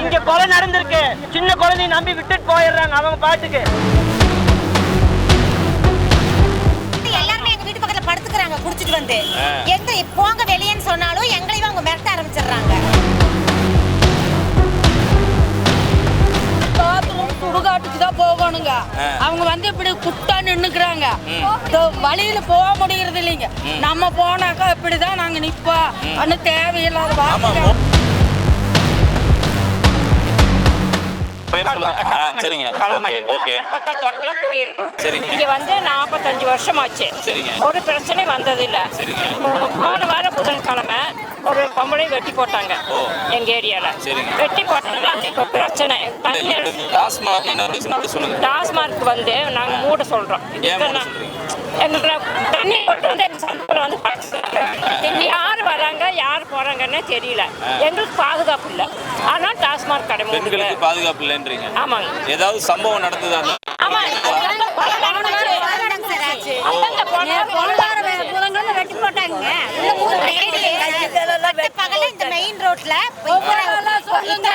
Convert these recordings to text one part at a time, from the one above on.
இங்க கொலை நடந்திருக்கு. சின்ன குழந்தைய நம்பி விட்டுட்டு போயிடுறாங்க அவங்க பாட்டுக்கு. எல்லாருமே எங்க வீட்டு பக்கத்துல படுத்துக்கிறாங்க குடிச்சிட்டு வந்து. எங்க போங்க வெளியேன்னு சொன்னாலும் எங்களையும் அவங்க மிரட்ட ஆரம்பிச்சிடுறாங்க. சுடுகாட்டுக்கு தான் போகணுங்க. அவங்க வந்து இப்படி குட்டா நின்னுக்கிறாங்க. வழியில போக முடியறது இல்லைங்க. நம்ம போனாக்கா இப்படிதான் நாங்க நிப்போம். அது தேவையில்லாத வார்த்தை. இங்க வந்து 45 வருஷம் ஆச்சு. ஒரு பிரச்சனை வந்ததில்லை. போன வாரம் புதன்கிழமை ஒரு பொம்பளை வெட்டி போட்டாங்க எங்க ஏரியால. வெட்டி போட்டாங்க. இப்ப பிரச்சனை டாஸ்மார்க் வந்து நாங்க மூட சொல்றோம். எங்களுக்கு தண்ணி வந்து யார் வராங்க யார் போறாங்கன்னு தெரியல. எங்களுக்கு பாதுகாப்பு இல்லை. ஆனா டாஸ்மார்க் கடை பெண்களுக்கு பாதுகாப்பு இல்லைன்றீங்க. ஆமாங்க. ஏதாவது சம்பவம் நடந்ததா? வெட்டி போட்டாங்க. இந்த மெயின் ரோட்ல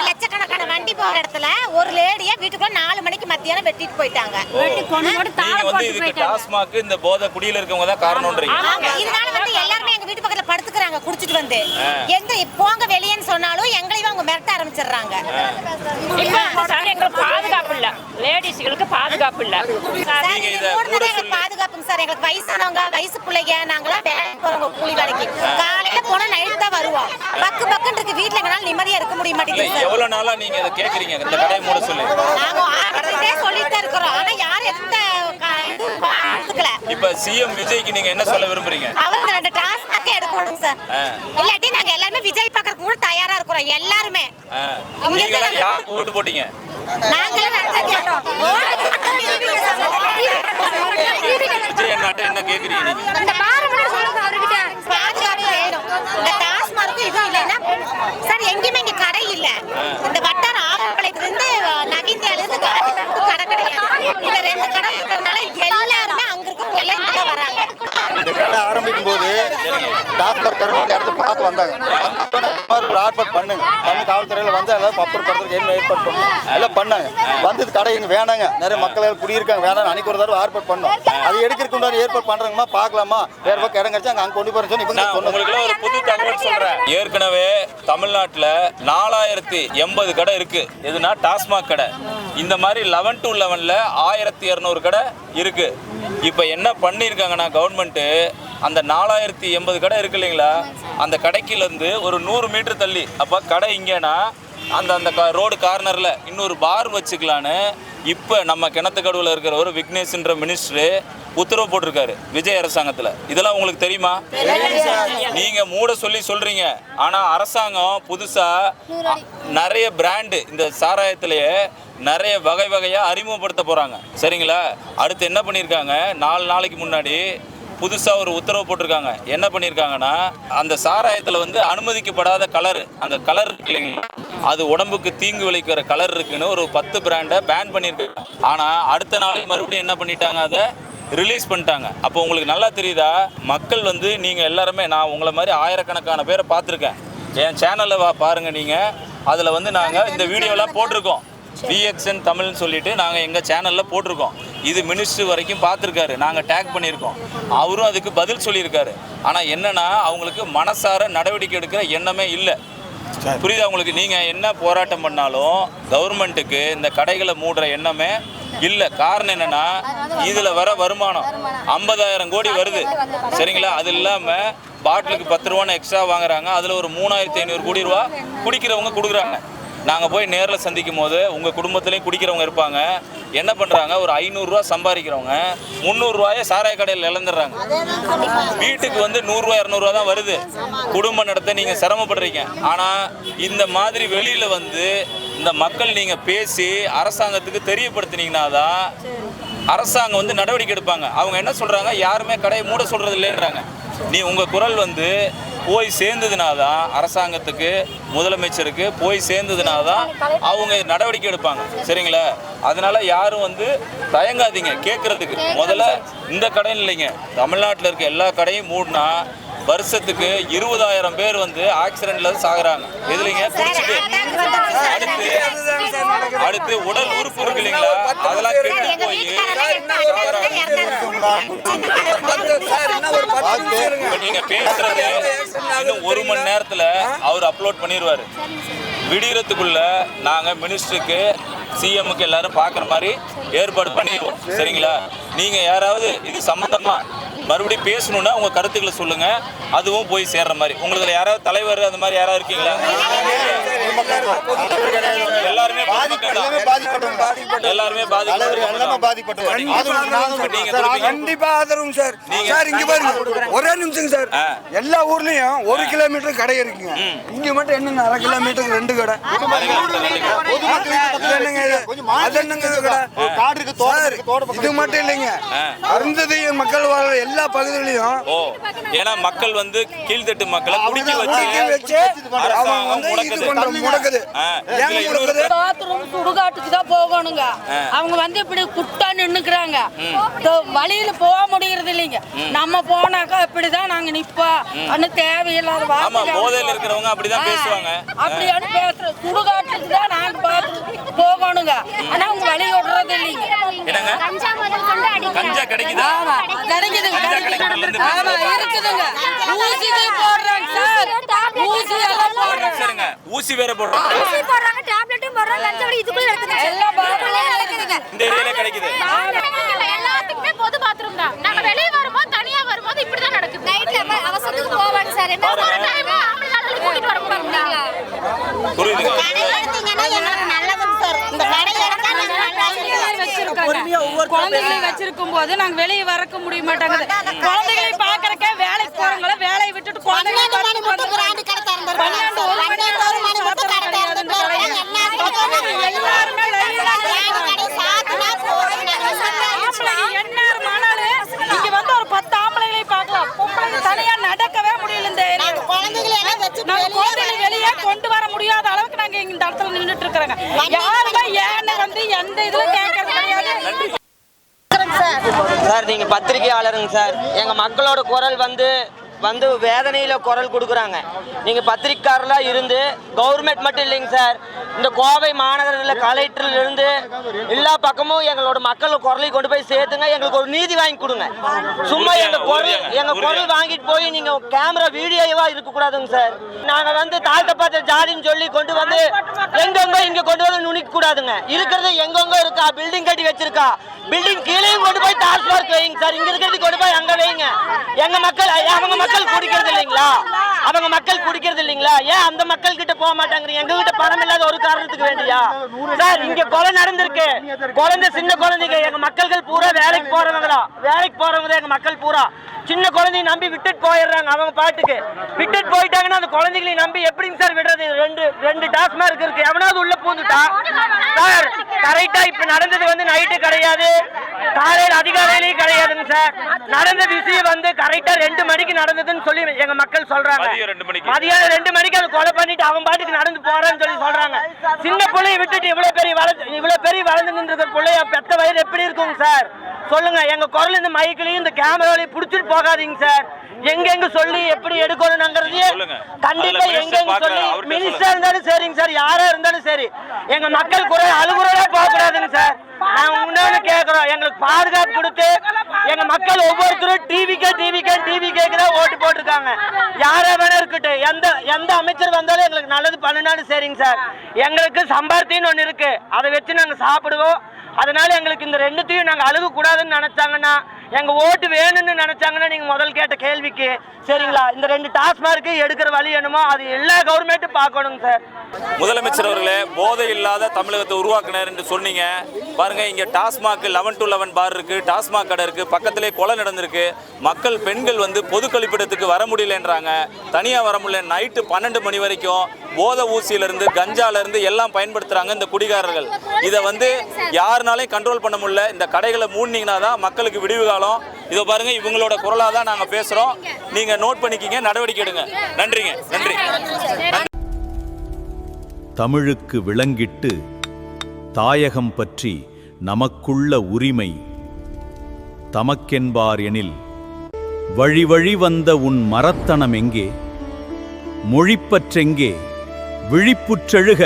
லட்சக்கணக்கான வண்டி போற இடத்துல ஒரு லேடிய வீட்டுக்குள்ள 4 மணிக்கு மத்தியானம் வெட்டிட்டு போயிட்டாங்க. டாஸ்மாக் இந்த போதை குடியில இருக்கவங்க தான் காரணம்ன்றீங்க. இதனால வந்து எல்லாருமே எங்க வீட்டு பக்கத்துல படுத்துக்கிறாங்க குடிச்சிட்டு வந்து. எங்க போங்க வெளியேன்னு சொன்னாலும் எங்களையும் அவங்க மிரட்ட ஆரம்பிச்சிடுறாங்க. எங்களுக்கு பாதுகாப்பு இல்ல. லேடிஸ்களுக்கு பாதுகாப்பு இல்ல. பாதுகாப்புங்க சார். எங்களுக்கு வயசானவங்க வயசு பிள்ளைங்க நாங்களாம் வேலைக்கு போறவங்க கூலி வேலைக்கு காலையில போனா நைட்டு தான் வருவோம். பக்கு பக்குன்னு இருக்கு. வீட்டுல எங்களால நிம்மதியா இருக்க முடிய மாட்டேங்குது. எவ்வளவு நாளா நீங்க இதை கேக்குறீங்க இந்த கடையை மூட சொல்லி? நாங்க ஆரம்பத்திலே சொல்லிட்டு இருக்கிறோம். ஆனா யாரும் எந்த எடுத்துக்கல. இப்ப சிஎம் விஜய்க்கு நீங்க என்ன சொல்ல விரும்புறீங்க? அவங்க 2 டாஸ்மார்க் எடுக்கணும் சார். இல்லாட்டி நாங்க எல்லாரும் விஜய் பார்க்கறதுக்கு கூட தயாரா இருக்கிறோம் எல்லாருமே. நீங்க யாருக்கு ஓட்டு போட்டீங்க? நாங்களே விஜய் என்ன கேக்குறீங்க நீங்க? இந்த பாதுகாப்பு வேணும். இந்த டாஸ்மார்க் இது இல்லைன்னா சார் எங்கேயுமே இங்க கடை இல்ல. இந்த வட்டார ஆவணப்பாளையத்துல இருந்து நவீந்தியால இருந்து கடை கிடையாது. இந்த 2 கடை இருக்கிறதுனால எல்லாருமே அங்க இருக்க எல்லாம் வராங்க. இந்த கடை ஆரம்பிக்கும் போது டாஸ்மார்க் இடத்துல பார்த்து வந்தாங்க. ஆர்ப்பாட் பண்ணுங்க காவல்துறையில வந்து எல்லாம் பப்பர் படுறதுக்கு என்ன ஏற்பாடு பண்ணுங்க எல்லாம் பண்ணாங்க. வந்து கடை இங்க வேணாங்க. நிறைய மக்கள் குடியிருக்காங்க வேணாம். அன்னைக்கு ஒரு தடவை ஆர்ப்பாட் பண்ணோம். அது எடுக்கிறதுக்கு ஏற்பாடு பண்றாங்கம்மா பார்க்கலாமா வேற பக்கம் இடம் கிடைச்சா அங்க கொண்டு போறேன்னு சொல்லி உங்களுக்கு ஒரு புது தகவல் சொல்றேன். ஏற்கனவே தமிழ்நாட்டுல 4080 கடை இருக்கு. எதுனா டாஸ்மாக் கடை. இந்த மாதிரி 11 to 11ல 1200 கடை இருக்கு. இப்ப என்ன பண்ணிருக்காங்கன்னா கவர்மெண்ட் அந்த 4080 கடை இருக்கு இல்லைங்களா, அந்த கடைக்குல இருந்து ஒரு 100 மீட்டர் தள்ளி அப்ப கடை இங்கேனா அந்த ரோடு கார்னர்ல இன்னொரு பார் வச்சுக்கலான்னு இப்போ நம்ம கிணத்துக்கடவுல இருக்கிற ஒரு விக்னேஷ்ன்ற மினிஸ்டர் உத்தரவு போட்டிருக்காரு விஜய் அரசாங்கத்தில். இதெல்லாம் உங்களுக்கு தெரியுமா? நீங்க மூட சொல்லி சொல்றீங்க. ஆனா அரசாங்கம் புதுசா நிறைய பிராண்டு இந்த சாராயத்திலேயே நிறைய வகை வகையா அறிமுகப்படுத்த போறாங்க. சரிங்களா? அடுத்து என்ன பண்ணியிருக்காங்க, 4 நாளைக்கு முன்னாடி புதுசாக ஒரு உத்தரவு போட்டிருக்காங்க. என்ன பண்ணியிருக்காங்கன்னா அந்த சாராயத்தில் வந்து அனுமதிக்கப்படாத கலர், அந்த கலர் இல்லைங்களா, அது உடம்புக்கு தீங்கு விளைக்கிற கலர் இருக்குன்னு ஒரு 10 பிராண்டை பேன் பண்ணியிருக்காங்க. ஆனால் அடுத்த நாள் மறுபடியும் என்ன பண்ணிட்டாங்க, அதை ரிலீஸ் பண்ணிட்டாங்க. அப்போ உங்களுக்கு நல்லா தெரியுதா, மக்கள் வந்து நீங்கள் எல்லாருமே, நான் உங்களை மாதிரி ஆயிரக்கணக்கான பேரை பார்த்துருக்கேன். என் சேனலில் பாருங்கள் நீங்கள், அதில் வந்து நாங்கள் இந்த வீடியோலாம் போட்டிருக்கோம். VXN தமிழ்னு சொல்லிட்டு நாங்கள் எங்கள் சேனலில் போட்டிருக்கோம். இது மினிஸ்டர் வரைக்கும் பார்த்துருக்காரு, நாங்கள் டேக் பண்ணியிருக்கோம். அவரும் அதுக்கு பதில் சொல்லியிருக்காரு. ஆனால் என்னென்னா அவங்களுக்கு மனசார நடவடிக்கை எடுக்கிற எண்ணமே இல்லை. புரியுதா உங்களுக்கு? நீங்கள் என்ன போராட்டம் பண்ணாலும் கவர்மெண்ட்டுக்கு இந்த கடைகளை மூடுற எண்ணமே இல்லை. காரணம் என்னென்னா இதில் வர வருமானம் 50,000 கோடி வருது. சரிங்களா? அது இல்லாமல் பாட்டிலுக்கு 10 ரூபான்னு எக்ஸ்ட்ரா வாங்குறாங்க. அதில் ஒரு 3,500 கோடி ரூபா குடிக்கிறவங்க கொடுக்குறாங்க. நாங்கள் போய் நேரில் சந்திக்கும் போது உங்கள் குடும்பத்துலேயும் குடிக்கிறவங்க இருப்பாங்க. என்ன பண்ணுறாங்க, ஒரு 500 ரூபா சம்பாதிக்கிறவங்க 300 ரூபாயை சாராய கடையில் இழந்துடுறாங்க. வீட்டுக்கு வந்து 100 ரூபா 200 ரூபா தான் வருது. குடும்பம் நடத்த நீங்கள் சிரமப்படுறீங்க. ஆனால் இந்த மாதிரி வெளியில் வந்து இந்த மக்கள் நீங்கள் பேசி அரசாங்கத்துக்கு தெரியப்படுத்தினீங்கன்னா தான் அரசாங்கம் வந்து நடவடிக்கை எடுப்பாங்க. அவங்க என்ன சொல்கிறாங்க, யாருமே கடையை மூட சொல்கிறது இல்லைன்றாங்க. நீ உங்கள் குரல் வந்து போய் சேர்ந்ததுனா தான் அரசாங்கத்துக்கு, முதலமைச்சருக்கு போய் சேர்ந்ததுனா தான் அவங்க நடவடிக்கை எடுப்பாங்க. சரிங்களா? அதனால யாரும் வந்து தயங்காதீங்க கேட்கறதுக்கு. முதல்ல இந்த கடையும் இல்லைங்க, தமிழ்நாட்டில் இருக்க எல்லா கடையும் மூடினா வருஷத்துக்கு 20,000 பேர் வந்து ஆக்சிடென்ட்ல சாகுறாங்க. எதுலைங்க? குடிச்சிட்டு. அடுத்து பத்து உடல் உறுப்பு இருக்கு இல்லைங்களா, அதெல்லாம் கெட்டு எங்க போய் நீங்க பேசுறது இன்னும் 1 மணி நேரத்துல அவர் அப்லோட் பண்ணிடுவாரு. விடியறதுக்குள்ள நாங்க மினிஸ்டருக்கு சிஎம்முக்கு எல்லாரும் பார்க்குற மாதிரி ஏற்பாடு பண்ணிடுவோம். சரிங்களா? நீங்க யாராவது இது சம்பந்தமா மறுபடியும் பேசணும்னா உங்க கருத்துக்களை சொல்லுங்க, அதுவும் போய் சேர்ற மாதிரி. உங்களுக்கு யாராவது தலைவர் அந்த மாதிரி யாராவது இருக்கீங்களா? எல்லாருமே எல்லாருமே கண்டிப்பா ஆதரவும் சார். சார் இங்க பாருங்க, ஒரே நிமிஷம் சார். எல்லா ஊர்லயும் 1 கிலோமீட்டர் கடை இருக்குங்க. இங்க மட்டும் என்னங்க 1/2 கிலோமீட்டருக்கு 2 கடை. இது மட்டும் இல்லைங்க, அருந்ததி மக்கள் வாழ்ற எல்லா பகுதியிலையும் ஏன்னா மக்கள் வந்து கீழ்த்தட்டு மக்களை குடிக்க வச்சு அரசாங்கம் முடக்குது. பாத்ரூம் சுடுகாட்டுக்கு தான் போகணுங்க. அவங்க வந்து இப்படி குட்டா நின்னுக்குறாங்க, வழியில போக முடியறது இல்லைங்க. நம்ம போனாக்கா இப்படிதான் நாங்க நிப்போம், தேவையில்லாத போதையில இருக்கிறவங்க அப்படிதான் பேசுவாங்க. அப்படியானு பேசுறோம். சுடுகாட்டுக்கு தான் நாங்க பாத்ரூம் போகணுங்க. ஆனா அவங்க வழி விடுறது இல்லைங்க. கஞ்சா கிடைக்குதா? கிடைக்குதுங்க. ஆமா இருக்குதுங்க. ஊசி போடுறாங்க சார். ஊசி எல்லாம் போடுறாங்க. ஊசி வேற போடுறாங்க. ஊசி போடுறாங்க, டேப்லெட்டும் போடுறாங்க, கஞ்சா இதுக்குள்ள இருக்குங்க. எல்லாம் இருக்குதுங்க. இந்த ஏரியால கிடைக்குது. எல்லாத்துக்குமே பொது பாத்ரூம் தான். நாங்க வெளிய வரும்போது தனியா வரும்போது இப்படி தான் நடக்குது. நைட்ல அவசரத்துக்கு போவாங்க சார். என்ன டைம் ஆம்பளையால கூட்டிட்டு வர முடியல. புரியுதுங்க. கடை எடுத்தீங்கன்னா எங்களுக்கு நல்லதுங்க சார். இந்த கடை எடுத்தா நாங்க குழந்தைகளை வச்சிருக்கும் போது நாங்க வெளியே வரக்க முடிய மாட்டாங்குது. குழந்தைகளை பாக்குறக்க வேலைக்கு போறவங்கள வேலையை விட்டுட்டு குழந்தைகளை இங்க வந்து ஒரு 10 ஆம்பளைகளை பார்க்கலாம். பொம்பளைங்க தனியா நடக்கவே முடியல. இந்த குழந்தைகளை வெளியே கொண்டு வர முடியாத அளவுக்கு நாங்க இந்த இடத்துல நின்றுட்டு இருக்கிறோங்க. யாருமே ஏன்னு வந்து எந்த இதுல கேட்கறது கிடையாது. சார் நீங்க பத்திரிகையாளருங்க சார். எங்க மக்களோட குரல் வந்து வேதனையில குரல் கொடுக்குறாங்க. நீங்க பத்திரிக்கையாளரா இருந்து கவர்மெண்ட் மட்டும் இல்லைங்க சார், இந்த கோவை மாநகரில் கலெக்டர்ல இருந்து எல்லா பக்கமும் எங்களோட மக்கள் குரலை கொண்டு போய் சேர்த்துங்க. எங்களுக்கு ஒரு நீதி வாங்கி கொடுங்க. சும்மா எங்க குரல் வாங்கிட்டு போய் நீங்க கேமரா வீடியோவா இருக்க கூடாதுங்க சார். நாங்க வந்து தாழ்த்தப்பட்ட ஜாதின்னு சொல்லி கொண்டு வந்து எங்கெங்க இங்க கொண்டு வந்து நுணிக்க கூடாதுங்க. இருக்கிறது எங்கெங்க இருக்கா, பில்டிங் கட்டி வச்சிருக்கா, பில்டிங் கீழேயும் கொண்டு போய் டாஸ்மார்க் வைங்க சார். இங்க இருக்கிறது கொண்டு போய் அங்க வைங்க. எங்க மக்கள் அவங்க மக்கள் குடிக்கிறது இல்லைங்களா? அவங்க மக்கள் குடிக்கிறது இல்லைங்களா? ஏன் அந்த மக்கள் கிட்ட போக மாட்டாங்க? எங்க கிட்ட பணம் இல்லாத ஒரு காரணத்துக்கு வேண்டியா சார்? இங்க கொலை நடந்திருக்கு. குழந்தை, சின்ன குழந்தைங்க, எங்க மக்கள்கள் பூரா வேலைக்கு போறவங்களா, வேலைக்கு போறவங்க எங்க மக்கள் பூரா சின்ன குழந்தைய நம்பி விட்டுட்டு போயிடுறாங்க. அவங்க பாட்டுக்கு விட்டுட்டு போயிட்டாங்கன்னா அந்த குழந்தைகளை நம்பி எப்படிங்க சார் விடுறது? ரெண்டு டாஸ்மார்க் இருக்கு. எவனாவது உள்ள பூந்துட்டா சார் கரெக்டா இப்ப நடந்தது வந்து நைட்டு கிடையாது, காலையில் அதிகாலையிலேயும் கிடையாதுங்க சார். நடந்த விஷயம் வந்து கரெக்டா 2 மணிக்கு நடந்ததுன்னு சொல்லி எங்க மக்கள் சொல்றாங்க. மதியம் 2 மணிக்கு அதை கொலை பண்ணிட்டு அவன் பாட்டுக்கு நடந்து போறான்னு சொல்லி சொல்றாங்க. சின்ன பிள்ளைய விட்டுட்டு இவ்வளவு பெரிய வளர்ந்து நின்ற பிள்ளைய பெத்த வயது எப்படி இருக்குங்க சார்? சொல்லுங்க. எங்க குரல் இந்த மைக்கிலையும் இந்த கேமராலையும் புடிச்சிட்டு போகாதீங்க சார். எங்கெங்க சொல்லி எப்படி எடுக்கணும்ங்கிறது கண்டிப்பா எங்கெங்க சொல்லி மினிஸ்டர் இருந்தாலும் சரிங்க சார், யாரா இருந்தாலும் சரி, எங்க மக்கள் குரல் அழுகுறதா போக கூடாதுங்க சார். நாங்க முன்னாடி கேட்கிறோம், எங்களுக்கு பாதுகாப்பு கொடுத்து எங்க மக்கள் ஒவ்வொருத்தரும் டிவி கேக்குறா ஓட்டு போட்டிருக்காங்க. யாரா வேணா இருக்கட்டும், எந்த அமைச்சர் வந்தாலும் எங்களுக்கு நல்லது பண்ணினாலும் சரிங்க சார். எங்களுக்கு சம்பாத்தின்னு ஒண்ணு இருக்கு, அதை வச்சு நாங்க சாப்பிடுவோம். அதனால எங்களுக்கு இந்த ரெண்டுத்தையும் நாங்க அழுக கூடாதுன்னு நினைச்சாங்கன்னா, எங்க ஓட்டு வேணும்னு நினைச்சாங்கன்னா நீங்க முதல் கேட்ட கேள்விக்கு சரிங்களா, இந்த 2 டாஸ்மார்க்கு எடுக்கிற வழி என்னமோ அது எல்லா கவர்மெண்ட்டும் பார்க்கணுங்க சார். முதலமைச்சர் அவர்களே, போதை இல்லாத தமிழகத்தை உருவாக்குனார் என்று சொன்னீங்க. பாருங்க, இங்க டாஸ்மாக் 11 to 11 பார் இருக்கு, டாஸ்மாக் கடை இருக்கு, பக்கத்திலே கொலை நடந்திருக்கு. மக்கள், பெண்கள் வந்து பொது கழிப்பிடத்துக்கு வர முடியலன்றாங்க, தனியா வர முடியல. நைட்டு 12 மணி வரைக்கும் போதை ஊசியில இருந்து கஞ்சால இருந்து எல்லாம் பயன்படுத்துறாங்க இந்த குடிகாரர்கள். இதை வந்து யாருனாலையும் கண்ட்ரோல் பண்ண முடியல. இந்த கடைகளை மூடினீங்கன்னா தான் மக்களுக்கு விடிவு காலம். இதோ பாருங்க, இவங்களோட குரலாக தான் நாங்க பேசுறோம். நீங்க நோட் பண்ணிக்கிங்க, நடவடிக்கை எடுங்க. நன்றிங்க. நன்றி. தமிழுக்கு விளங்கிட்டு தாயகம் பற்றி நமக்குள்ள உரிமை தமக்கென்பார் எனில் வழி வழி வந்த உன் மரத்தனம் எங்கே? மொழிப்பற்றெங்கே? விழிப்புற்றெழுக